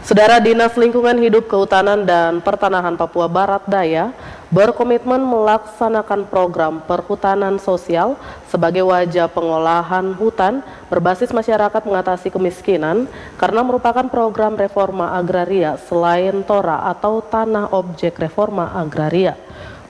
Saudara, Dinas Lingkungan Hidup Kehutanan dan Pertanahan Papua Barat Daya berkomitmen melaksanakan program perhutanan sosial sebagai wajah pengolahan hutan berbasis masyarakat mengatasi kemiskinan karena merupakan program reforma agraria selain TORA atau Tanah Objek Reforma Agraria.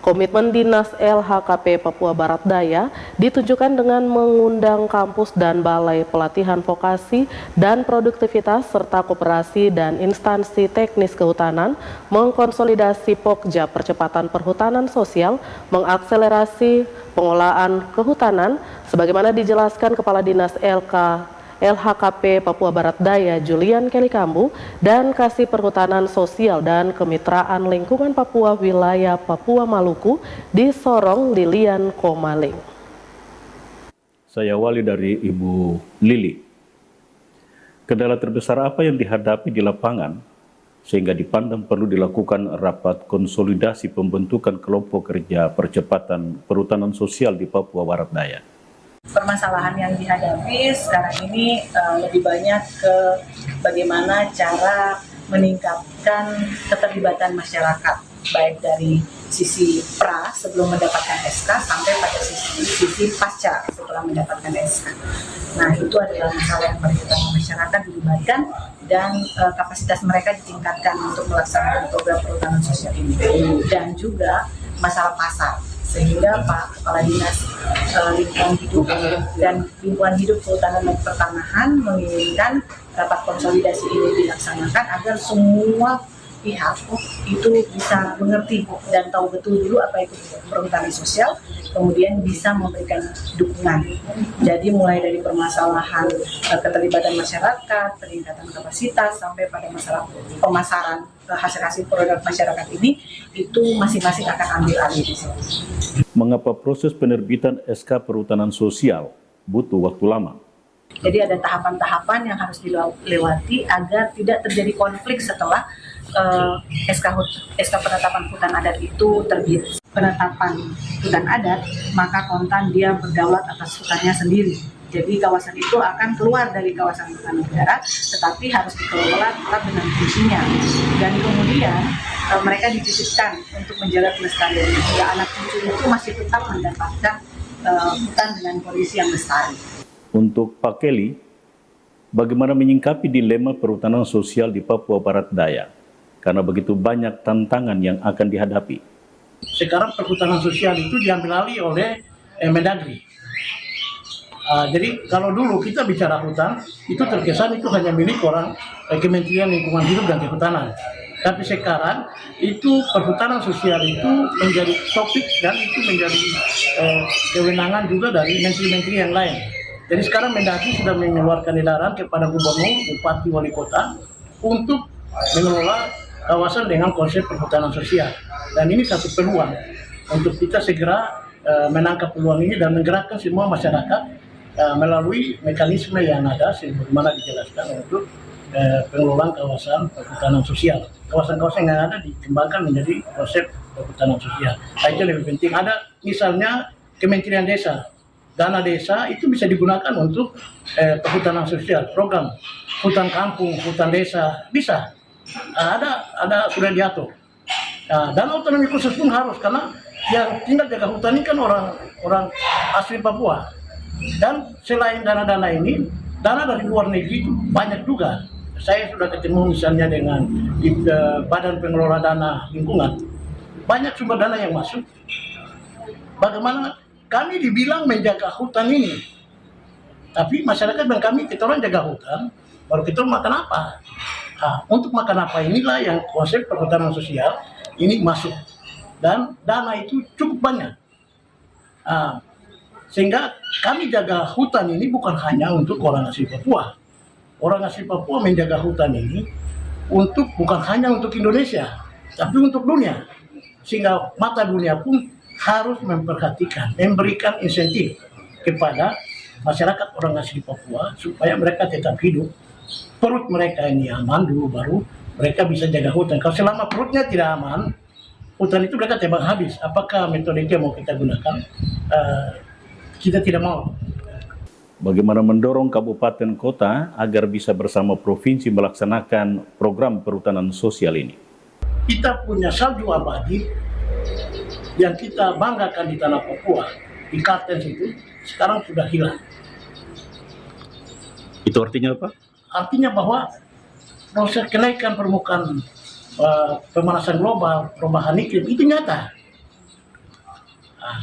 Komitmen Dinas LHKP Papua Barat Daya ditunjukkan dengan mengundang kampus dan balai pelatihan vokasi dan produktivitas serta koperasi dan instansi teknis kehutanan mengkonsolidasi Pokja percepatan perhutanan sosial, mengakselerasi pengolahan kehutanan sebagaimana dijelaskan Kepala Dinas LHKP Papua Barat Daya Julian Kelly Kambu dan Kasih Perhutanan Sosial dan Kemitraan Lingkungan Papua Wilayah Papua Maluku di Sorong Lilian Komaling. Saya Wali dari Ibu Lili. Kendala terbesar apa yang dihadapi di lapangan sehingga dipandang perlu dilakukan rapat konsolidasi pembentukan kelompok kerja percepatan perhutanan sosial di Papua Barat Daya? Permasalahan yang dihadapi sekarang ini lebih banyak ke bagaimana cara meningkatkan keterlibatan masyarakat, baik dari sisi pra sebelum mendapatkan SK sampai pada sisi pasca setelah mendapatkan SK. Nah, itu adalah masalah yang berkaitan masyarakat dilibatkan dan kapasitas mereka ditingkatkan untuk melaksanakan program perhutanan sosial ini, dan juga masalah pasar. Sehingga Pak Kepala Dinas Lingkungan Hidup dan Lingkungan Hidup Kehutanan dan Pertanahan menginginkan rapat konsolidasi ini dilaksanakan agar semua pihak itu bisa mengerti dan tahu betul dulu apa itu perhutanan sosial, kemudian bisa memberikan dukungan. Jadi mulai dari permasalahan keterlibatan masyarakat, peningkatan kapasitas, sampai pada masalah pemasaran hasil-hasil produk masyarakat ini, itu masing-masing akan ambil alih di sini. Mengapa proses penerbitan SK perhutanan sosial butuh waktu lama? Jadi ada tahapan-tahapan yang harus dilewati agar tidak terjadi konflik setelah SK penetapan hutan adat itu terbit. Penetapan hutan adat, maka kontan dia berdaulat atas hutannya sendiri. Jadi kawasan itu akan keluar dari kawasan hutan negara, tetapi harus dikelola tetap dengan fungsinya. Dan kemudian mereka dititipkan untuk menjaga kelestarian, sehingga anak cucu itu masih tetap mendapatkan hutan dengan kondisi yang lestari. Untuk Pak Kelly, bagaimana menyingkapi dilema perhutanan sosial di Papua Barat Daya? Karena begitu banyak tantangan yang akan dihadapi. Sekarang perhutanan sosial itu diambil alih oleh Mendagri. Jadi kalau dulu kita bicara hutan, itu terkesan itu hanya milik orang Kementerian Lingkungan Hidup dan Kehutanan. Tapi sekarang itu perhutanan sosial itu menjadi topik dan itu menjadi kewenangan juga dari menteri-menteri yang lain. Jadi sekarang Mendagri sudah mengeluarkan edaran kepada gubernur, bupati, wali kota untuk mengelola kawasan dengan konsep perhutanan sosial. Dan ini satu peluang untuk kita segera menangkap peluang ini dan menggerakkan semua masyarakat melalui mekanisme yang ada sebagaimana dijelaskan untuk pengelolaan kawasan perhutanan sosial. Kawasan-kawasan yang ada dikembangkan menjadi konsep perhutanan sosial. Nah, itu lebih penting. Ada misalnya Kementerian Desa, dana desa itu bisa digunakan untuk perhutanan sosial, program hutan kampung, hutan desa bisa. Ada sudah diatur. Nah, dana otonomi khusus pun harus, karena yang tinggal jaga hutan ini kan orang asli Papua. Dan selain dana-dana ini, dana dari luar negeri itu banyak juga. Saya sudah ketemu misalnya dengan Badan Pengelola Dana Lingkungan, banyak sumber dana yang masuk. Bagaimana kami dibilang menjaga hutan ini, tapi masyarakat dan kami, kita orang jaga hutan, baru kita makan apa? Nah, untuk makan apa inilah yang konsep perhutanan sosial ini masuk. Dan dana itu cukup banyak. Nah, sehingga kami jaga hutan ini bukan hanya untuk orang asli Papua. Orang asli Papua menjaga hutan ini bukan hanya untuk Indonesia, tapi untuk dunia. Sehingga mata dunia pun harus memperhatikan, memberikan insentif kepada masyarakat orang asli Papua supaya mereka tetap hidup. Perut mereka ini aman dulu, baru mereka bisa jaga hutan. Kalau selama perutnya tidak aman, hutan itu mereka tebang habis. Apakah metode yang mau kita gunakan? Kita tidak mau. bagaimana mendorong kabupaten kota agar bisa bersama provinsi melaksanakan program perhutanan sosial ini. Kita punya salju abadi yang kita banggakan di tanah Papua, di Kartens itu, sekarang sudah hilang. Itu artinya apa? Artinya bahwa proses kenaikan permukaan pemanasan global, perubahan iklim itu nyata.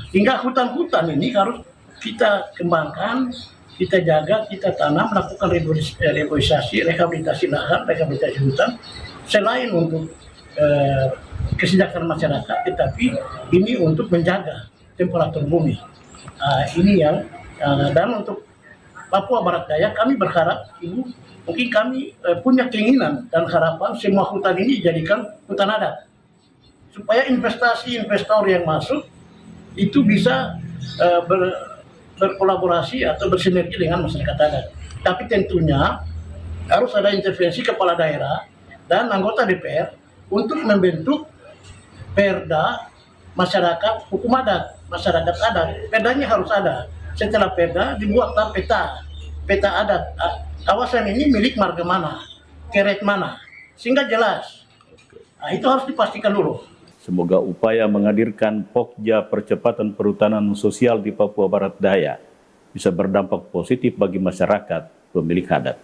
Sehingga hutan-hutan ini harus kita kembangkan, kita jaga, kita tanam, melakukan reboisasi, rehabilitasi lahan, rehabilitasi hutan, selain untuk kesejahteraan masyarakat, tetapi ini untuk menjaga temperatur bumi. Ini yang dan untuk Papua Barat Daya kami berharap Ibu, mungkin kami punya keinginan dan harapan semua hutan ini dijadikan hutan adat, supaya investor yang masuk itu bisa berkolaborasi atau bersinergi dengan masyarakat adat. Tapi tentunya harus ada intervensi kepala daerah dan anggota DPR untuk membentuk perda masyarakat hukum adat, masyarakat adat. Perdanya harus ada. Setelah perda dibuatlah peta adat. Kawasan ini milik marga mana, keret mana, sehingga jelas. Nah, itu harus dipastikan dulu. Semoga upaya menghadirkan Pokja Percepatan Perhutanan Sosial di Papua Barat Daya bisa berdampak positif bagi masyarakat pemilik adat.